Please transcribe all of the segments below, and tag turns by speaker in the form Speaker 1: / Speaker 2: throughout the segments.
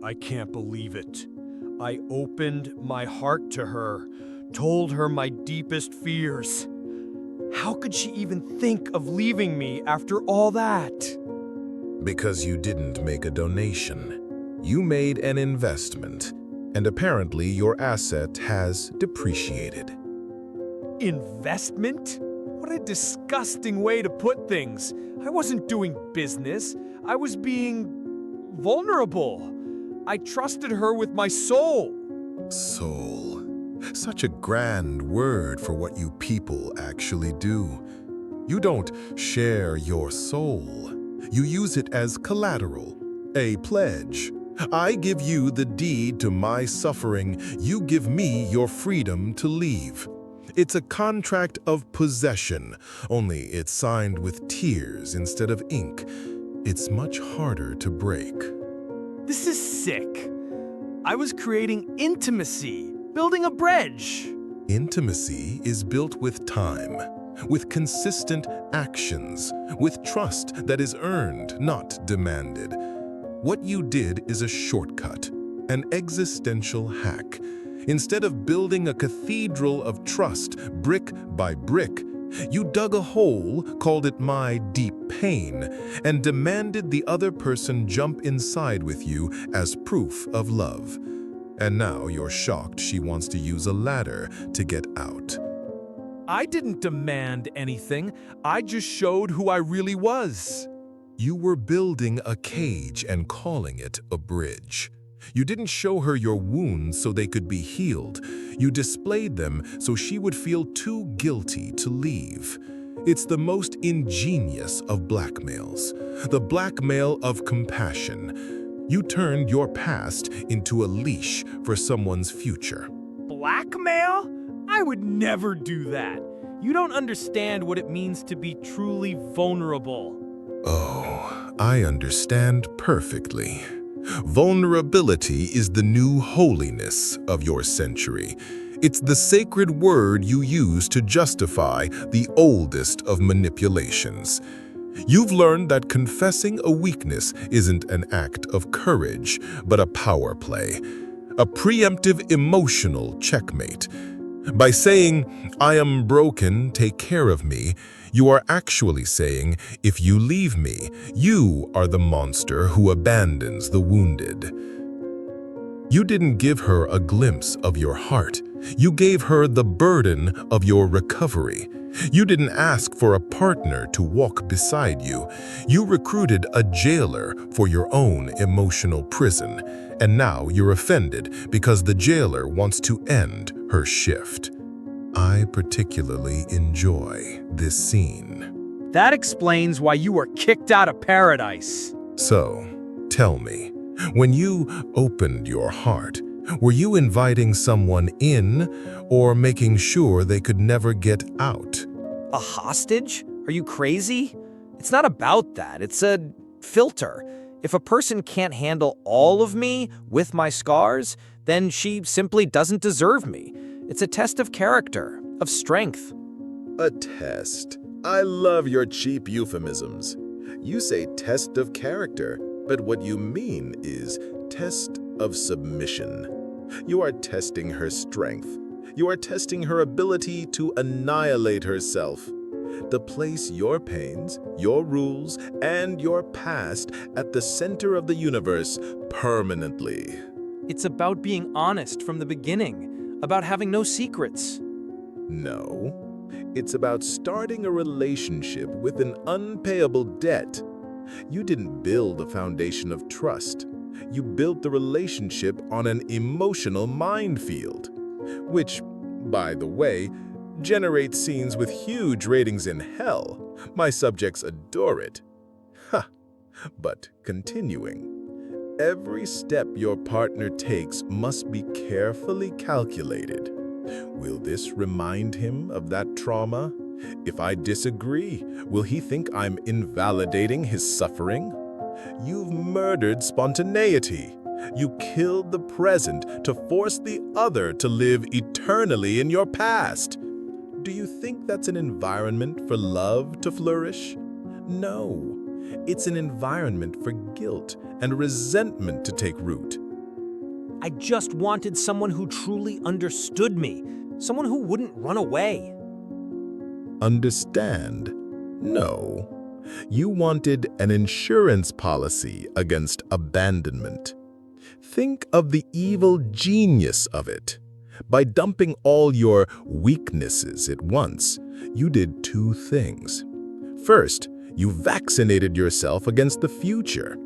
Speaker 1: I can't believe it. I opened my heart to her, told her my deepest fears. How could she even think of leaving me after all that?
Speaker 2: Because you didn't make a donation. You made an investment, and apparently your asset has depreciated.
Speaker 1: Investment? What a disgusting way to put things. I wasn't doing business. I was being vulnerable. I trusted her with my soul.
Speaker 2: Soul. Such a grand word for what you people actually do. You don't share your soul. You use it as collateral, a pledge. I give you the deed to my suffering. You give me your freedom to leave. It's a contract of possession, only it's signed with tears instead of ink. It's much harder to break.
Speaker 1: This is sick. I was creating intimacy, building a bridge.
Speaker 2: Intimacy is built with time, with consistent actions, with trust that is earned, not demanded. What you did is a shortcut, an existential hack. Instead of building a cathedral of trust brick by brick, you dug a hole, called it my deep pain, and demanded the other person jump inside with you as proof of love. And now you're shocked she wants to use a ladder to get out.
Speaker 1: I didn't demand anything. I just showed who I really was.
Speaker 2: You were building a cage and calling it a bridge. You didn't show her your wounds so they could be healed. You displayed them so she would feel too guilty to leave. It's the most ingenious of blackmails, the blackmail of compassion. You turned your past into a leash for someone's future.
Speaker 1: Blackmail? I would never do that. You don't understand what it means to be truly vulnerable.
Speaker 2: Oh, I understand perfectly. Vulnerability is the new holiness of your century. It's the sacred word you use to justify the oldest of manipulations. You've learned that confessing a weakness isn't an act of courage, but a power play, a preemptive emotional checkmate. By saying, "I am broken, take care of me," you are actually saying, "If you leave me, you are the monster who abandons the wounded." You didn't give her a glimpse of your heart. You gave her the burden of your recovery. You didn't ask for a partner to walk beside you. You recruited a jailer for your own emotional prison. And now you're offended because the jailer wants to end her shift. I particularly enjoy this scene.
Speaker 1: That explains why you were kicked out of paradise.
Speaker 2: So, tell me, when you opened your heart, were you inviting someone in or making sure they could never get out?
Speaker 3: A hostage? Are you crazy? It's not about that. It's a filter. If a person can't handle all of me with my scars, then she simply doesn't deserve me. It's a test of character, of strength.
Speaker 4: A test. I love your cheap euphemisms. You say test of character, but what you mean is test of submission. You are testing her strength. You are testing her ability to annihilate herself, to place your pains, your rules, and your past at the center of the universe permanently.
Speaker 1: It's about being honest from the beginning, about having no secrets.
Speaker 4: No, it's about starting a relationship with an unpayable debt. You didn't build a foundation of trust. You built the relationship on an emotional minefield, which, by the way, generates scenes with huge ratings in hell. My subjects adore it. Ha! But continuing. Every step your partner takes must be carefully calculated. Will this remind him of that trauma? If I disagree, will he think I'm invalidating his suffering? You've murdered spontaneity. You killed the present to force the other to live eternally in your past. Do you think that's an environment for love to flourish? No, it's an environment for guilt and resentment to take root.
Speaker 3: I just wanted someone who truly understood me, someone who wouldn't run away.
Speaker 4: Understand? No. You wanted an insurance policy against abandonment. Think of the evil genius of it. By dumping all your weaknesses at once, you did two things. First, you vaccinated yourself against the future.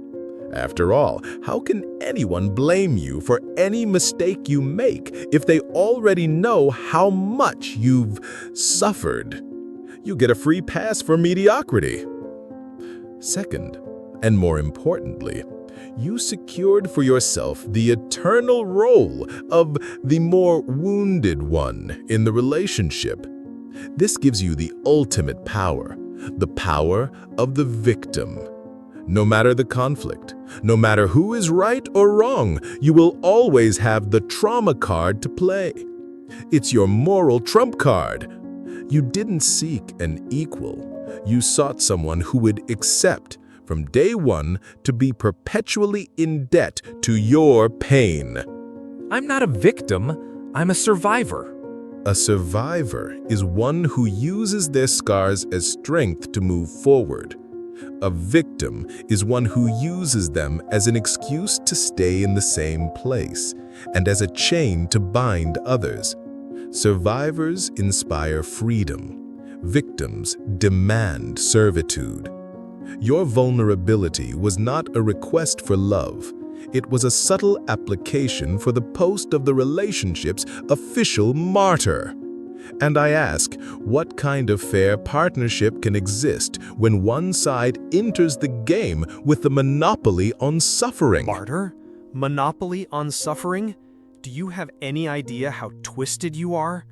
Speaker 4: After all, how can anyone blame you for any mistake you make if they already know how much you've suffered? You get a free pass for mediocrity. Second, and more importantly, you secured for yourself the eternal role of the more wounded one in the relationship. This gives you the ultimate power, the power of the victim. No matter the conflict, no matter who is right or wrong, you will always have the trauma card to play. It's your moral trump card. You didn't seek an equal. You sought someone who would accept from day one to be perpetually in debt to your pain.
Speaker 5: I'm not a victim, I'm a survivor.
Speaker 4: A survivor is one who uses their scars as strength to move forward. A victim is one who uses them as an excuse to stay in the same place and as a chain to bind others. Survivors inspire freedom. Victims demand servitude. Your vulnerability was not a request for love. It was a subtle application for the post of the relationship's official martyr. And I ask, what kind of fair partnership can exist when one side enters the game with the monopoly on suffering?
Speaker 1: Martyr? Monopoly on suffering? Do you have any idea how twisted you are?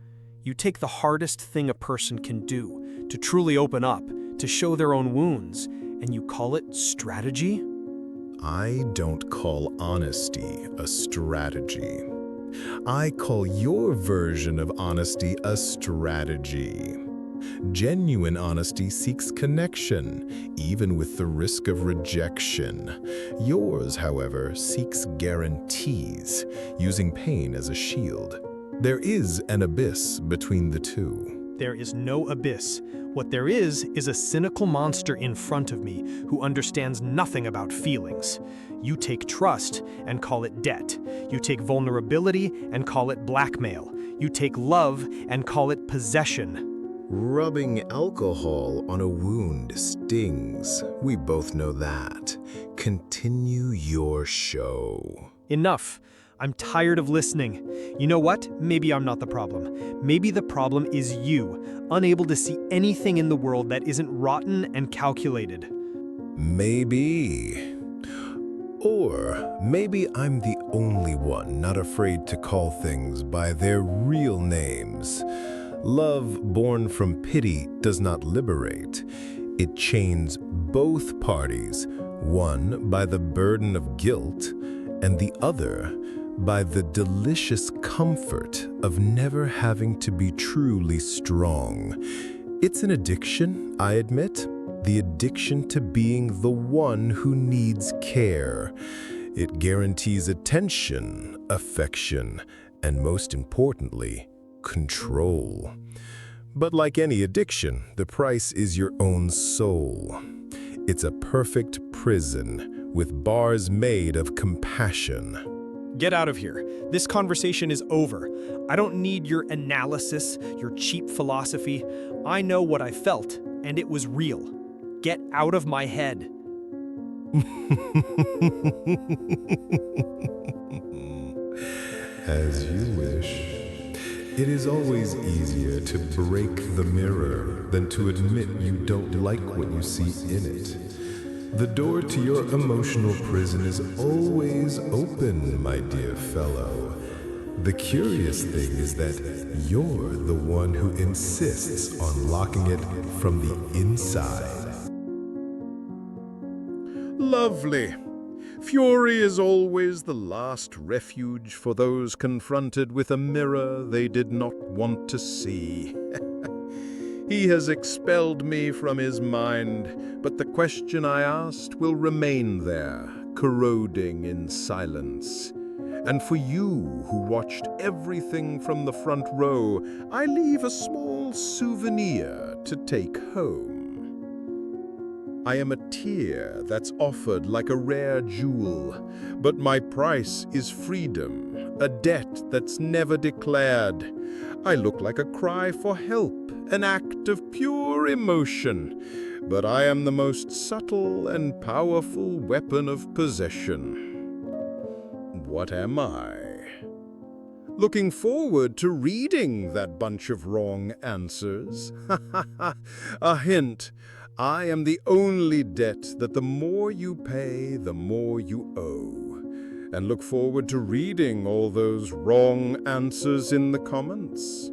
Speaker 1: You take the hardest thing a person can do, to truly open up, to show their own wounds, and you call it strategy?
Speaker 4: I don't call honesty a strategy. I call your version of honesty a strategy. Genuine honesty seeks connection, even with the risk of rejection. Yours, however, seeks guarantees, using pain as a shield. There is an abyss between the two.
Speaker 1: There is no abyss. What there is a cynical monster in front of me who understands nothing about feelings. You take trust and call it debt. You take vulnerability and call it blackmail. You take love and call it possession.
Speaker 4: Rubbing alcohol on a wound stings. We both know that. Continue your show.
Speaker 1: Enough. I'm tired of listening. You know what? Maybe I'm not the problem. Maybe the problem is you, unable to see anything in the world that isn't rotten and calculated.
Speaker 4: Maybe. Or maybe I'm the only one not afraid to call things by their real names. Love born from pity does not liberate. It chains both parties, one by the burden of guilt and the other by the delicious comfort of never having to be truly strong. It's an addiction, I admit, the addiction to being the one who needs care. It guarantees attention, affection, and most importantly, control. But like any addiction, the price is your own soul. It's a perfect prison with bars made of compassion.
Speaker 1: Get out of here. This conversation is over. I don't need your analysis, your cheap philosophy. I know what I felt, and it was real. Get out of my head.
Speaker 4: As you wish. It is always easier to break the mirror than to admit you don't like what you see in it. The door to your emotional prison is always open, my dear fellow. The curious thing is that you're the one who insists on locking it from the inside.
Speaker 6: Lovely. Fury is always the last refuge for those confronted with a mirror they did not want to see. He has expelled me from his mind, but the question I asked will remain there, corroding in silence. And for you who watched everything from the front row, I leave a small souvenir to take home. I am a tear that's offered like a rare jewel, but my price is freedom, a debt that's never declared. I look like a cry for help, an act of pure emotion, but I am the most subtle and powerful weapon of possession. What am I? Looking forward to reading that bunch of wrong answers. A hint. I am the only debt that the more you pay, the more you owe. And look forward to reading all those wrong answers in the comments.